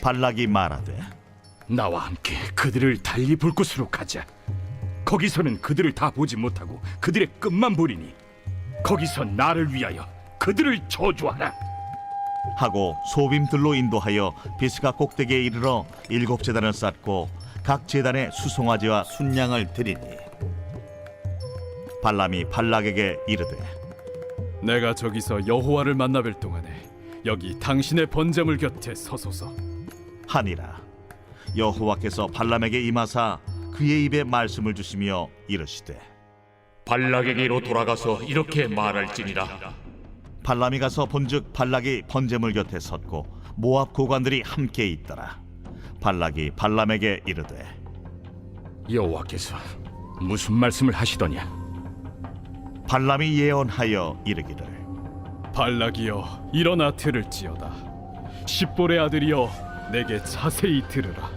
발락이 말하되 나와 함께 그들을 달리 볼 곳으로 가자. 거기서는 그들을 다 보지 못하고 그들의 끝만 보리니 거기서 나를 위하여 그들을 저주하라. 하고 소빔들로 인도하여 비스가 꼭대기에 이르러 7제단을 쌓고 각 제단에 수송아지와 순양을 드리니 발람이 발락에게 이르되 내가 저기서 여호와를 만나 뵐 동안에 여기 당신의 번제물 곁에 서소서. 하니라. 여호와께서 발람에게 임하사 그의 입에 말씀을 주시며 이르시되 발락에게로 돌아가서 이렇게 말할지니라. 발람이 가서 본즉 발락이 번제물 곁에 섰고 모압 고관들이 함께 있더라. 발락이 발람에게 이르되 여호와께서 무슨 말씀을 하시더냐? 발람이 예언하여 이르기를 발락이여 일어나 들을지어다. 십볼의 아들이여 내게 자세히 들으라.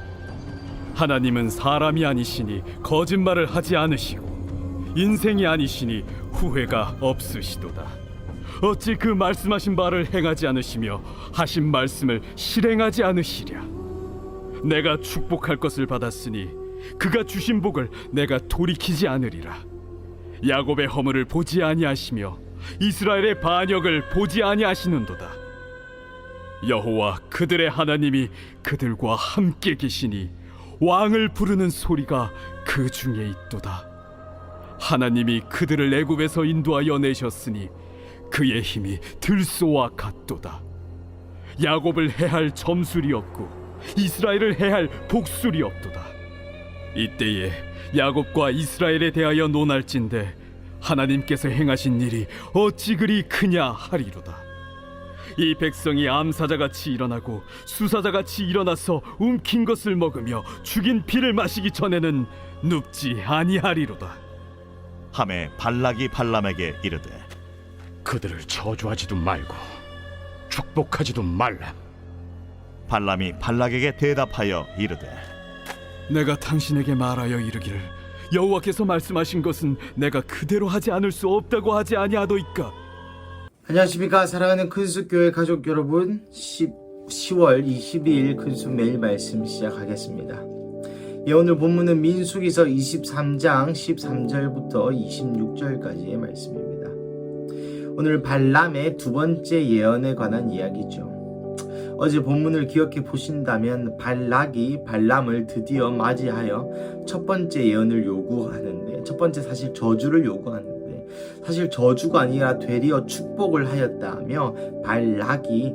하나님은 사람이 아니시니 거짓말을 하지 않으시고 인생이 아니시니 후회가 없으시도다. 어찌 그 말씀하신 바를 행하지 않으시며 하신 말씀을 실행하지 않으시랴. 내가 축복할 것을 받았으니 그가 주신 복을 내가 돌이키지 않으리라. 야곱의 허물을 보지 아니하시며 이스라엘의 반역을 보지 아니하시는도다. 여호와 그들의 하나님이 그들과 함께 계시니 왕을 부르는 소리가 그 중에 있도다. 하나님이 그들을 애굽에서 인도하여 내셨으니 그의 힘이 들소와 같도다. 야곱을 해할 점술이 없고 이스라엘을 해할 복술이 없도다. 이때에 야곱과 이스라엘에 대하여 논할진대 하나님께서 행하신 일이 어찌 그리 크냐 하리로다. 이 백성이 암사자같이 일어나고 수사자같이 일어나서 움킨 것을 먹으며 죽인 피를 마시기 전에는 눕지 아니하리로다. 하매 발락이 발람에게 이르되 그들을 저주하지도 말고 축복하지도 말라. 발람이 발락에게 대답하여 이르되 내가 당신에게 말하여 이르기를 여호와께서 말씀하신 것은 내가 그대로 하지 않을 수 없다고 하지 아니하도이까. 안녕하십니까 사랑하는 큰숲교회 가족 여러분, 10월 22일 큰숲 매일 말씀 시작하겠습니다. 오늘 본문은 민수기서 23장 13절부터 26절까지의 말씀입니다. 오늘 발람의 두 번째 예언에 관한 이야기죠. 어제 본문을 기억해 보신다면 발락이 발람을 드디어 맞이하여 첫 번째 예언을 요구하는데, 첫 번째 사실 저주를 요구하는데 사실 저주가 아니라 되리어 축복을 하였다며 발락이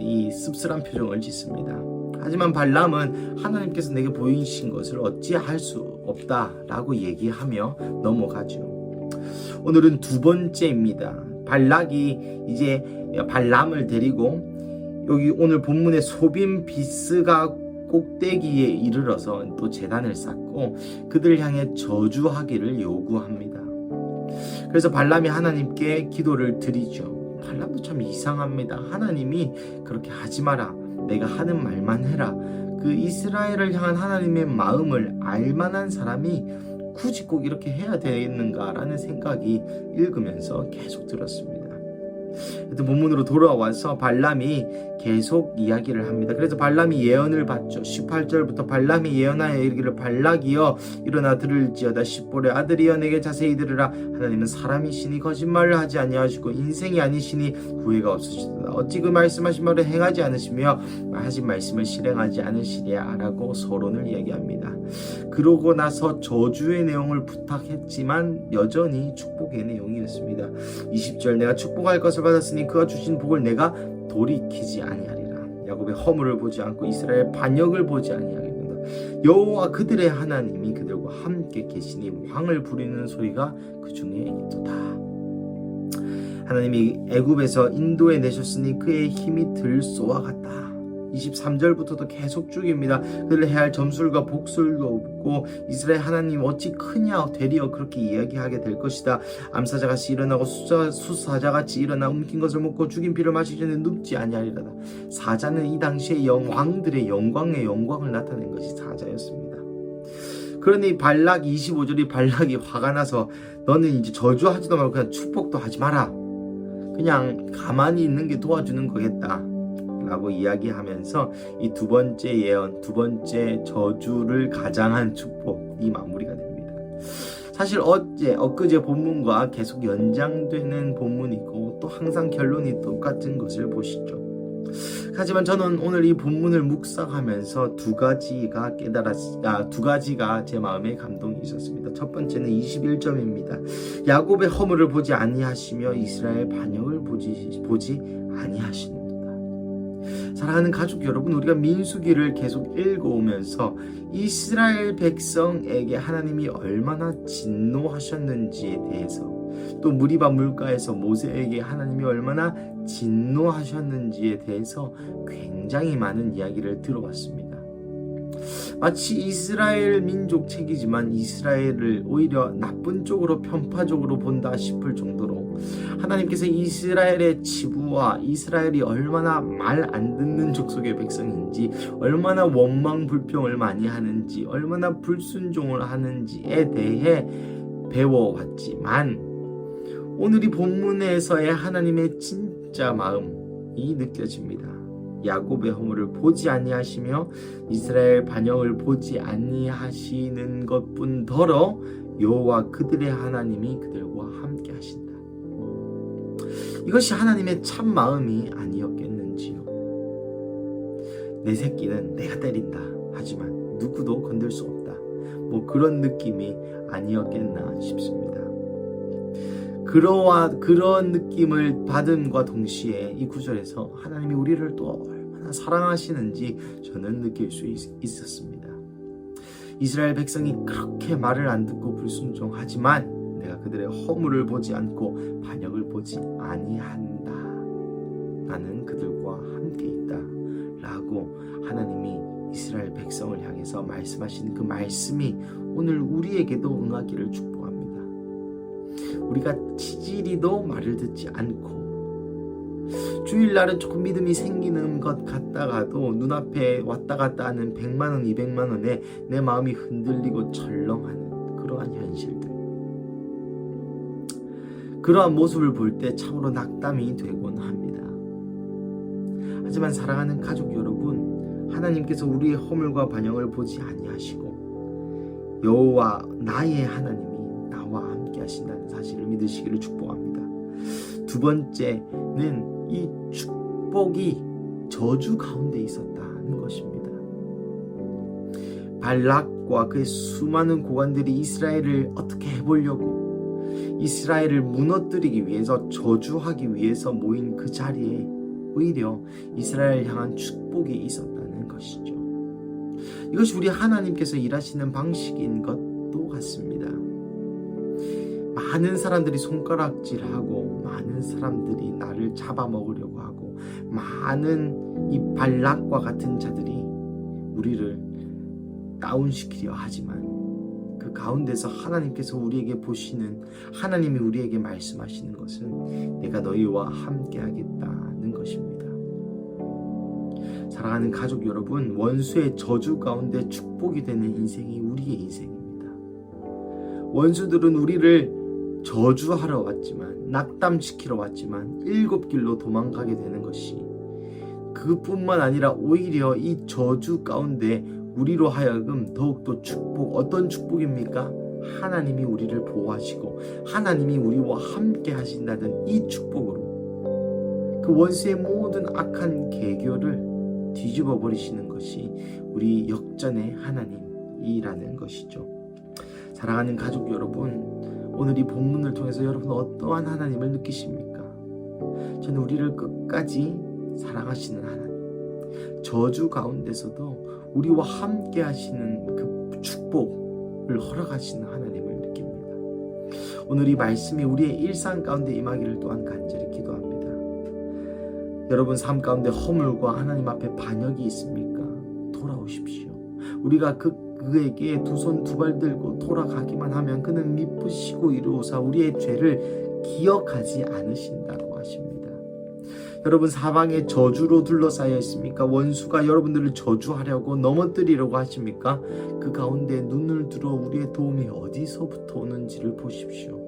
이 씁쓸한 표정을 짓습니다. 하지만 발람은 하나님께서 내게 보이신 것을 어찌할 수 없다라고 얘기하며 넘어가죠. 오늘은 두 번째입니다. 발락이 이제 발람을 데리고 여기 오늘 본문의 소빔 비스가 꼭대기에 이르러서 또 제단을 쌓고 그들을 향해 저주하기를 요구합니다. 그래서 발람이 하나님께 기도를 드리죠. 발람도 참 이상합니다. 하나님이 그렇게 하지 마라, 내가 하는 말만 해라. 그 이스라엘을 향한 하나님의 마음을 알만한 사람이 굳이 꼭 이렇게 해야 되겠는가라는 생각이 읽으면서 계속 들었습니다. 본문으로 돌아와서 발람이 계속 이야기를 합니다. 그래서 발람이 예언을 받죠. 18절부터 발람이 예언하여 이르기를 발락이여 일어나 들을지어다. 십볼의 아들이여 내게 자세히 들으라. 하나님은 사람이시니 거짓말을 하지 아니하시고 인생이 아니시니 후회가 없으시도다. 어찌 그 말씀하신 말을 행하지 않으시며 하신 말씀을 실행하지 않으시랴 라고 서론을 이야기합니다. 그러고 나서 저주의 내용을 부탁했지만 여전히 축복의 내용이었습니다. 20절 내가 축복할 것을 받았으니 그가 주신 복을 내가 돌이키지 아니하리라. 야곱의 허물을 보지 않고 이스라엘 반역을 보지 아니하겠노라. 여호와 그들의 하나님이 그들과 함께 계시니 왕을 부리는 소리가 그 중에 있도다. 하나님이 애굽에서 인도해 내셨으니 그의 힘이 들소와 같다. 23절부터도 계속 쭉입니다. 그들을 해할 점술과 복술도 없고 이스라엘 하나님 어찌 크냐 되리어 그렇게 이야기하게 될 것이다. 암사자같이 일어나고 수사자같이 일어나 움킨 것을 먹고 죽인 피를 마시기 전에 눕지 아니하리라다. 사자는 이 당시에 왕들의 영광의 영광을 나타낸 것이 사자였습니다. 그러니 발락 25절이 발락이 화가 나서 너는 이제 저주하지도 말고 그냥 축복도 하지 마라. 그냥 가만히 있는 게 도와주는 거겠다 라고 이야기하면서 이 두 번째 예언, 두 번째 저주를 가장한 축복이 마무리가 됩니다. 사실 엊그제 본문과 계속 연장되는 본문이고 또 항상 결론이 똑같은 것을 보시죠. 하지만 저는 오늘 이 본문을 묵상하면서 두 가지가 제 마음에 감동이 있었습니다. 첫 번째는 21점입니다. 야곱의 허물을 보지 아니하시며 이스라엘 반역을 보지 아니하시는도다. 사랑하는 가족 여러분, 우리가 민수기를 계속 읽어오면서 이스라엘 백성에게 하나님이 얼마나 진노하셨는지에 대해서, 또 무리바 물가에서 모세에게 하나님이 얼마나 진노하셨는지에 대해서 굉장히 많은 이야기를 들어왔습니다. 마치 이스라엘 민족 책이지만 이스라엘을 오히려 나쁜 쪽으로 편파적으로 본다 싶을 정도로 하나님께서 이스라엘의 치부와 이스라엘이 얼마나 말 안 듣는 족속의 백성인지, 얼마나 원망 불평을 많이 하는지, 얼마나 불순종을 하는지에 대해 배워왔지만 오늘 이 본문에서의 하나님의 진짜 마음이 느껴집니다. 야곱의 허물을 보지 아니하시며 이스라엘 반역을 보지 아니하시는 것뿐더러 여호와 그들의 하나님이 그들과 함께 하신다. 이것이 하나님의 참 마음이 아니었겠는지요. 내 새끼는 내가 때린다 하지만 누구도 건들 수 없다, 뭐 그런 느낌이 아니었겠나 싶습니다. 그런 느낌을 받음과 동시에 이 구절에서 하나님이 우리를 또 얼마나 사랑하시는지 저는 느낄 수 있었습니다. 이스라엘 백성이 그렇게 말을 안 듣고 불순종하지만 내가 그들의 허물을 보지 않고 반역을 보지 아니한다. 나는 그들과 함께 있다 라고 하나님이 이스라엘 백성을 향해서 말씀하신 그 말씀이 오늘 우리에게도 응하기를 축복합니다. 우리가 치질이도 말을 듣지 않고 주일날은 조금 믿음이 생기는 것 같다가도 눈앞에 왔다 갔다 하는 100만원 200만원에 내 마음이 흔들리고 철렁하는 그러한 현실들, 그러한 모습을 볼 때 참으로 낙담이 되곤 합니다. 하지만 사랑하는 가족 여러분, 하나님께서 우리의 허물과 반역을 보지 아니하시고 여호와 나의 하나님이 나와 함께 하신다는 사실을 믿으시기를 축복합니다. 두 번째는 이 축복이 저주 가운데 있었다는 것입니다. 발락과 그의 수많은 고관들이 이스라엘을 어떻게 해보려고, 이스라엘을 무너뜨리기 위해서, 저주하기 위해서 모인 그 자리에 오히려 이스라엘 향한 축복이 있었다는 것이죠. 이것이 우리 하나님께서 일하시는 방식인 것도 같습니다. 많은 사람들이 손가락질하고 많은 사람들이 나를 잡아먹으려고 하고 많은 이 발락과 같은 자들이 우리를 다운시키려 하지만 그 가운데서 하나님께서 우리에게 보시는, 하나님이 우리에게 말씀하시는 것은 내가 너희와 함께 하겠다는 것입니다. 사랑하는 가족 여러분, 원수의 저주 가운데 축복이 되는 인생이 우리의 인생입니다. 원수들은 우리를 저주하러 왔지만, 낙담시키러 왔지만 7길로 도망가게 되는 것이, 그뿐만 아니라 오히려 이 저주 가운데 우리로 하여금 더욱더 축복, 어떤 축복입니까? 하나님이 우리를 보호하시고 하나님이 우리와 함께 하신다는 이 축복으로 그 원수의 모든 악한 계교를 뒤집어 버리시는 것이 우리 역전의 하나님이라는 것이죠. 사랑하는 가족 여러분, 오늘 이 본문을 통해서 여러분 어떠한 하나님을 느끼십니까? 저는 우리를 끝까지 사랑하시는 하나님, 저주 가운데서도 우리와 함께 하시는 그 축복을 허락하시는 하나님을 느낍니다. 오늘 이 말씀이 우리의 일상 가운데 임하기를 또한 간절히 기도합니다. 여러분 삶 가운데 허물과 하나님 앞에 반역이 있습니까? 돌아오십시오. 우리가 그에게 두 손 두 발 들고 돌아가기만 하면 그는 미쁘시고 이루어서 우리의 죄를 기억하지 않으신다고 하십니다. 여러분 사방에 저주로 둘러싸여 있습니까? 원수가 여러분들을 저주하려고 넘어뜨리려고 하십니까? 그 가운데 눈을 들어 우리의 도움이 어디서부터 오는지를 보십시오.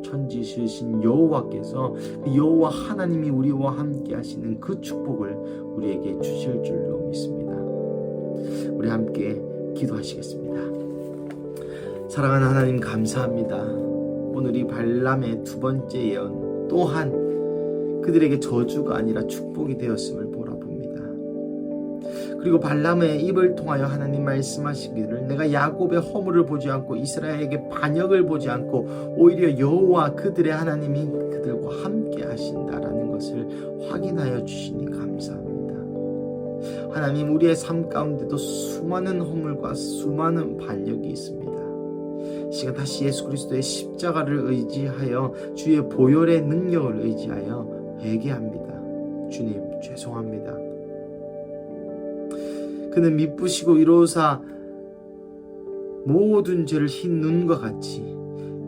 천지시신 여호와께서 그 여호와 하나님이 우리와 함께 하시는 그 축복을 우리에게 주실 줄로 믿습니다. 우리 함께 기도하시겠습니다. 사랑하는 하나님, 감사합니다. 오늘 이 발람의 두 번째 예언 또한 그들에게 저주가 아니라 축복이 되었음을 보라봅니다. 그리고 발람의 입을 통하여 하나님 말씀하시기를 내가 야곱의 허물을 보지 않고 이스라엘에게 반역을 보지 않고 오히려 여호와 그들의 하나님이 그들과 함께 하신다라는 것을 확인하여 주시니 감사합니다. 하나님, 우리의 삶 가운데도 수많은 허물과 수많은 반역이 있습니다. 시간 다시 예수 그리스도의 십자가를 의지하여 주의 보혈의 능력을 의지하여 회개합니다. 주님, 죄송합니다. 그는 미쁘시고 이로사 모든 죄를 흰 눈과 같이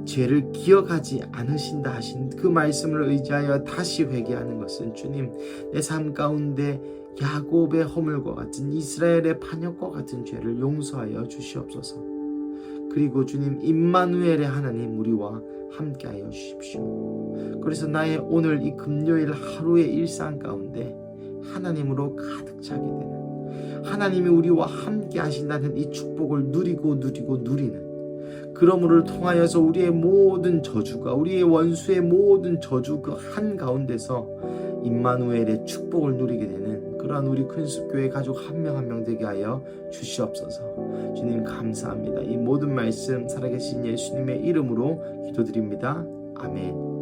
죄를 기억하지 않으신다 하신 그 말씀을 의지하여 다시 회개하는 것은 주님, 내 삶 가운데 야곱의 허물과 같은 이스라엘의 반역과 같은 죄를 용서하여 주시옵소서. 그리고 주님, 임마누엘의 하나님 우리와 함께하여 주십시오. 그래서 나의 오늘 이 금요일 하루의 일상 가운데 하나님으로 가득 차게 되는, 하나님이 우리와 함께 하신다는 이 축복을 누리는, 그러므로 통하여서 우리의 모든 저주가, 우리의 원수의 모든 저주 그 한가운데서 임마누엘의 축복을 누리게 되는 그러한 우리 큰숲교회 가족 한 명 한 명 되게 하여 주시옵소서. 주님, 감사합니다. 이 모든 말씀 살아계신 예수님의 이름으로 기도드립니다. 아멘.